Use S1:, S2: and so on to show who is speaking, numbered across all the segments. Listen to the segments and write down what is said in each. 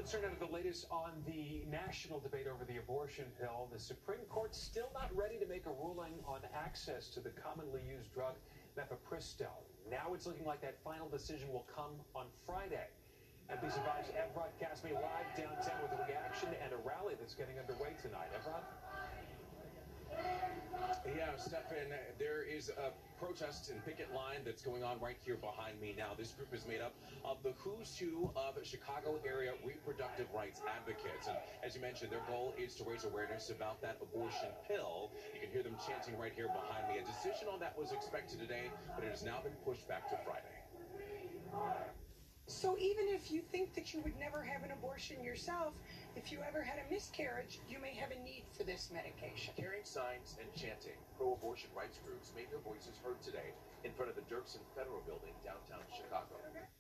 S1: Let's turn to the latest on the national debate over the abortion pill. The Supreme Court still not ready to make a ruling on access to the commonly used drug mifepristone. Now it's looking like that final decision will come on Friday. NBC 5's Evrod Kasmi live downtown with a reaction and a rally that's getting underway tonight. Evrod?
S2: Yeah, Stefan, there is a protest and picket line that's going on right here behind me now. This group is made up of the who's who of Chicago area reproductive rights advocates. And as you mentioned, their goal is to raise awareness about that abortion pill. You can hear them chanting right here behind me. A decision on that was expected today, but it has now been pushed back to Friday.
S3: So even if you think that you would never have an abortion yourself, if you ever had a miscarriage, you may have a need for this medication.
S2: Carrying signs and chanting, pro-abortion rights groups made their voices heard today in front of the Dirksen Federal Building downtown Chicago.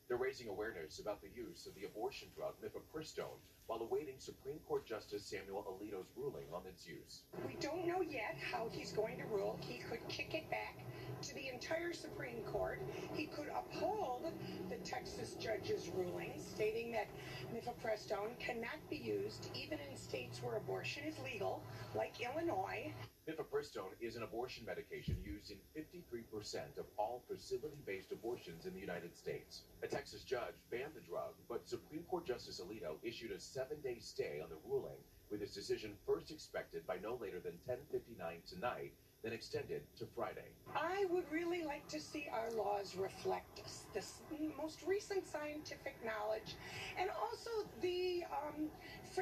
S2: They're raising awareness about the use of the abortion drug mifepristone while awaiting Supreme Court Justice Samuel Alito's ruling on its use.
S3: We don't know yet how he's going to rule. He could kick it back to the entire Supreme Court. He could uphold the Texas judge's ruling stating that mifepristone cannot be used even in states where abortion is legal, like Illinois.
S2: Mifepristone is an abortion medication used in 53% of all facility-based abortions in the United States. A Texas judge banned the drug, but Supreme Court Justice Alito issued a 7-day stay on the ruling, with his decision first expected by no later than 10:59 tonight, then extended to Friday.
S3: I would really like to see our laws reflect this most recent scientific knowledge, and also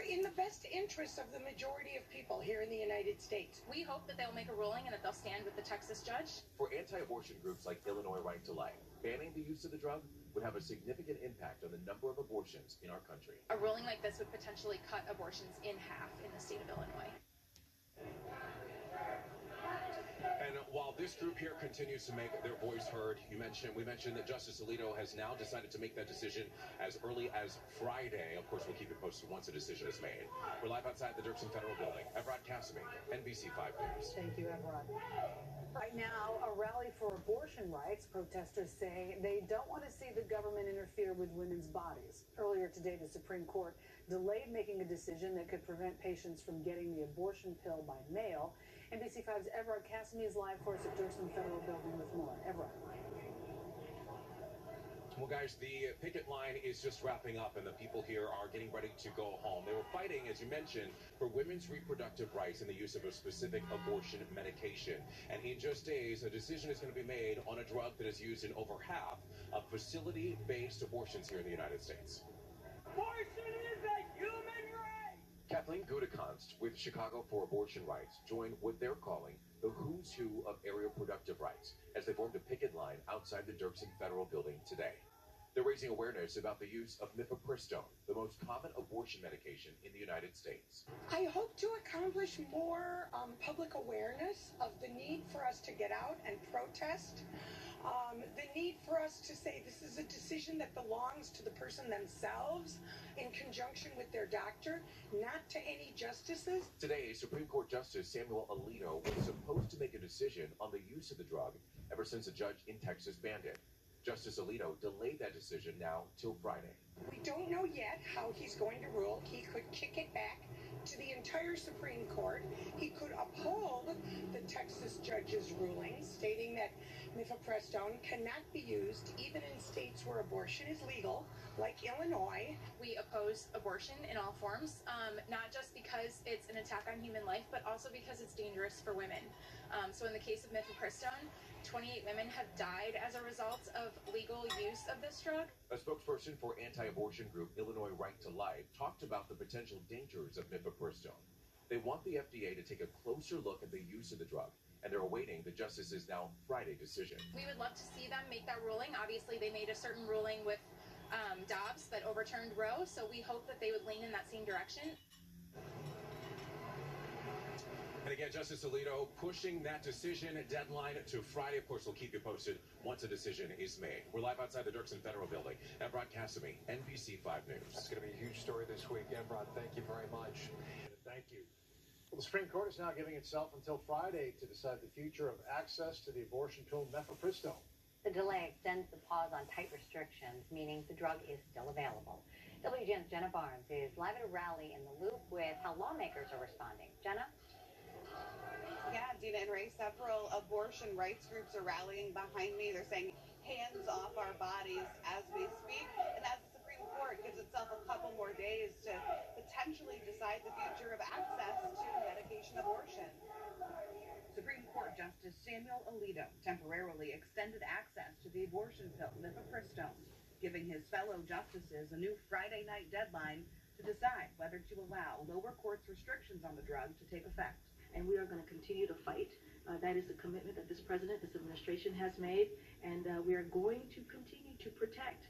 S3: in the best interest of the majority of people here in the United States.
S4: We hope that they'll make a ruling and that they'll stand with the Texas judge.
S2: For anti-abortion groups like Illinois Right to Life, banning the use of the drug would have a significant impact on the number of abortions in our country.
S4: A ruling like this would potentially cut abortions in half in the state of Illinois.
S2: And while this group here continues to make their voice heard, we mentioned that Justice Alito has now decided to make that decision as early as Friday. Of course, we'll keep you posted once a decision is made. We're live outside the Dirksen Federal Building. Evrod Kasmi, NBC 5 News.
S5: Thank you, Evrod. Right now, a rally for abortion rights. Protesters say they don't want to see the government interfere with women's bodies. Earlier today, the Supreme Court delayed making a decision that could prevent patients from getting the abortion pill by mail. NBC 5's Evrod Kasmi is live for us at Dirksen Federal Building with more. Evrod.
S2: Well, guys, the picket line is just wrapping up, and the people here are getting ready to go home. They were fighting, as you mentioned, for women's reproductive rights and the use of a specific abortion medication. And in just days, a decision is going to be made on a drug that is used in over half of facility-based abortions here in the United States.
S3: Abortion is a human right!
S2: Kathleen Gutekunst with Chicago for Abortion Rights joined what they're calling the who's who of area reproductive rights as they formed a picket line outside the Dirksen Federal Building today. They're raising awareness about the use of mifepristone, the most common abortion medication in the United States.
S3: I hope to accomplish more public awareness of the need for us to get out and protest, the need for us to say this is a decision that belongs to the person themselves in conjunction with their doctor, not to any justices.
S2: Today, Supreme Court Justice Samuel Alito was supposed to make a decision on the use of the drug ever since a judge in Texas banned it. Justice Alito delayed that decision now till Friday.
S3: We don't know yet how he's going to rule. He could kick it back to the entire Supreme Court. He could uphold the Texas judge's ruling stating that mifepristone cannot be used even in states where abortion is legal, like Illinois.
S4: We oppose abortion in all forms, not just because it's an attack on human life, but also because it's dangerous for women. So in the case of mifepristone, 28 women have died as a result of legal use of this drug.
S2: A spokesperson for anti-abortion group Illinois Right to Life talked about the potential dangers of mifepristone. They want the FDA to take a closer look at the use of the drug, and they're awaiting the justice's now Friday decision.
S4: We would love to see them make that ruling. Obviously, they made a certain ruling with Dobbs that overturned Roe, so we hope that they would lean in that same direction.
S2: And again, Justice Alito pushing that decision deadline to Friday. Of course, we'll keep you posted once a decision is made. We're live outside the Dirksen Federal Building. Evrod Kasmi, NBC 5 News.
S1: It's going to be a huge story this week. Evrod, thank you very much. Thank you. Well, the Supreme Court is now giving itself until Friday to decide the future of access to the abortion pill mifepristone.
S6: The delay extends the pause on tight restrictions, meaning the drug is still available. WGN's Jenna Barnes is live at a rally in the Loop with how lawmakers are responding. Jenna?
S7: Yeah, Dina and Ray, several abortion rights groups are rallying behind me. They're saying hands off our bodies as we speak. And as the Supreme Court gives itself a couple more days to potentially decide the future of access to medication abortion. Supreme Court Justice Samuel Alito temporarily extended access to the abortion pill, mifepristone, giving his fellow justices a new Friday night deadline to decide whether to allow lower courts' restrictions on the drug to take effect.
S8: And we are going to continue to fight. That is the commitment that this president, this administration has made, and we are going to continue to protect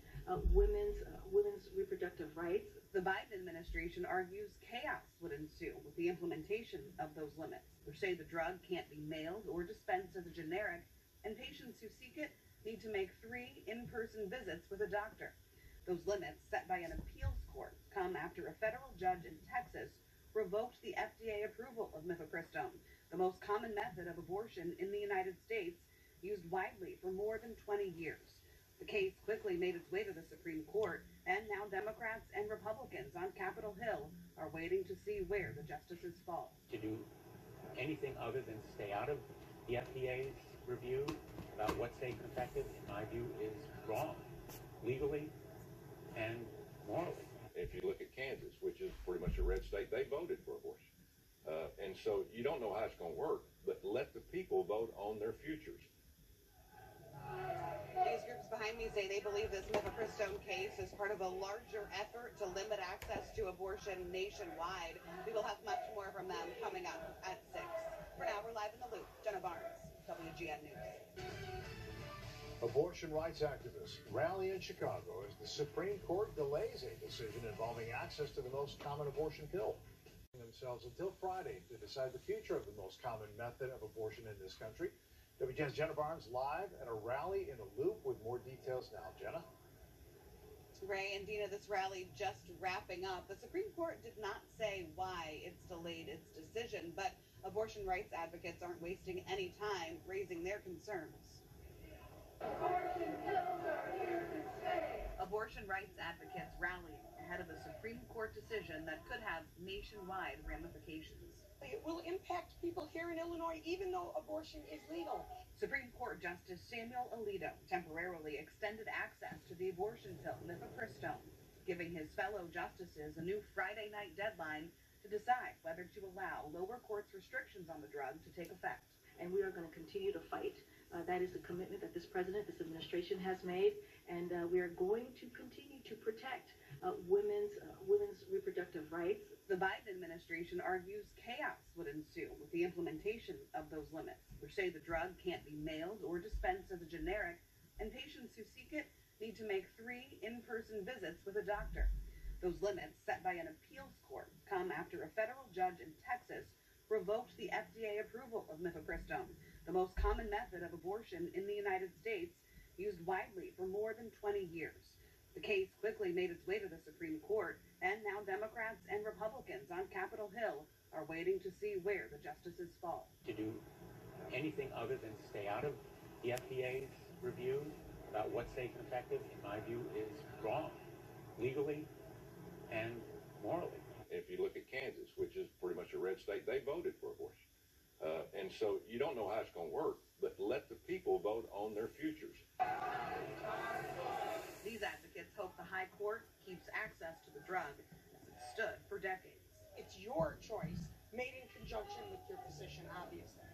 S8: women's reproductive rights.
S7: The Biden administration argues chaos would ensue with the implementation of those limits. They say the drug can't be mailed or dispensed as a generic, and patients who seek it need to make 3 in-person visits with a doctor. Those limits, set by an appeals court, come after a federal judge in Texas revoked the FDA approval of mifepristone, the most common method of abortion in the United States, used widely for more than 20 years. The case quickly made its way to the Supreme Court, and now Democrats and Republicans on Capitol Hill are waiting to see where the justices fall.
S9: To do anything other than stay out of the FDA's review about what's safe and effective, in my view, is wrong, legally and morally.
S10: If you look at Kansas, which is pretty much a red state, they voted for abortion. And so you don't know how it's going to work, but let the people vote on their futures.
S7: These groups behind me say they believe this mifepristone case is part of a larger effort to limit access to abortion nationwide. We will have much more from them coming up at 6. For now, we're live in the Loop. Jenna Barnes, WGN News.
S11: Abortion rights activists rally in Chicago as the Supreme Court delays a decision involving access to the most common abortion pill. Themselves until Friday to decide the future of the most common method of abortion in this country. WGN's Jenna Barnes live at a rally in the Loop with more details now. Jenna?
S7: Ray and Dina, this rally just wrapping up. The Supreme Court did not say why it's delayed its decision, but abortion rights advocates aren't wasting any time raising their concerns. Abortion rights advocates rallying ahead of a Supreme Court decision that could have nationwide ramifications.
S3: It will impact people here in Illinois, even though abortion is legal.
S7: Supreme Court Justice Samuel Alito temporarily extended access to the abortion pill, mifepristone, giving his fellow justices a new Friday night deadline to decide whether to allow lower courts' restrictions on the drug to take effect.
S8: And we are going to continue to fight. That is the commitment that this president, this administration has made, and we are going to continue to protect women's reproductive rights.
S7: The Biden administration argues chaos would ensue with the implementation of those limits. They say the drug can't be mailed or dispensed as a generic, and patients who seek it need to make 3 in-person visits with a doctor. Those limits, set by an appeals court, come after a federal judge in Texas revoked the FDA approval of mifepristone, the most common method of abortion in the United States, used widely for more than 20 years. The case quickly made its way to the Supreme Court, and now Democrats and Republicans on Capitol Hill are waiting to see where the justices fall.
S9: To do anything other than stay out of the FDA's review about what's safe and effective, in my view, is wrong, legally and morally.
S10: If you look at Kansas, which is pretty much a red state, they voted for abortion. And so you don't know how it's going to work, but let the people vote on their futures.
S7: These advocates hope the high court keeps access to the drug as it stood for decades.
S3: It's your choice, made in conjunction with your physician, obviously.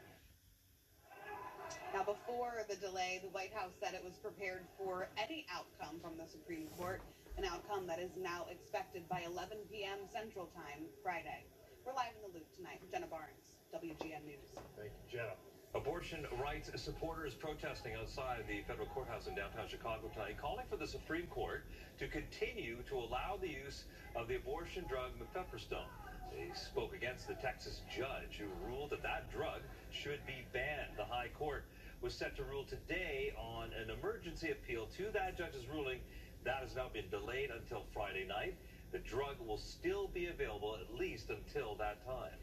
S7: Now, before the delay, the White House said it was prepared for any outcome from the Supreme Court, an outcome that is now expected by 11 p.m. Central Time Friday. We're live in the Loop tonight. Jenna Barnes, WGN News.
S11: Thank you, Jenna.
S12: Abortion rights supporters protesting outside the federal courthouse in downtown Chicago tonight, calling for the Supreme Court to continue to allow the use of the abortion drug mifepristone. They spoke against the Texas judge who ruled that that drug should be banned. The high court was set to rule today on an emergency appeal to that judge's ruling. That has now been delayed until Friday night. The drug will still be available at least until that time.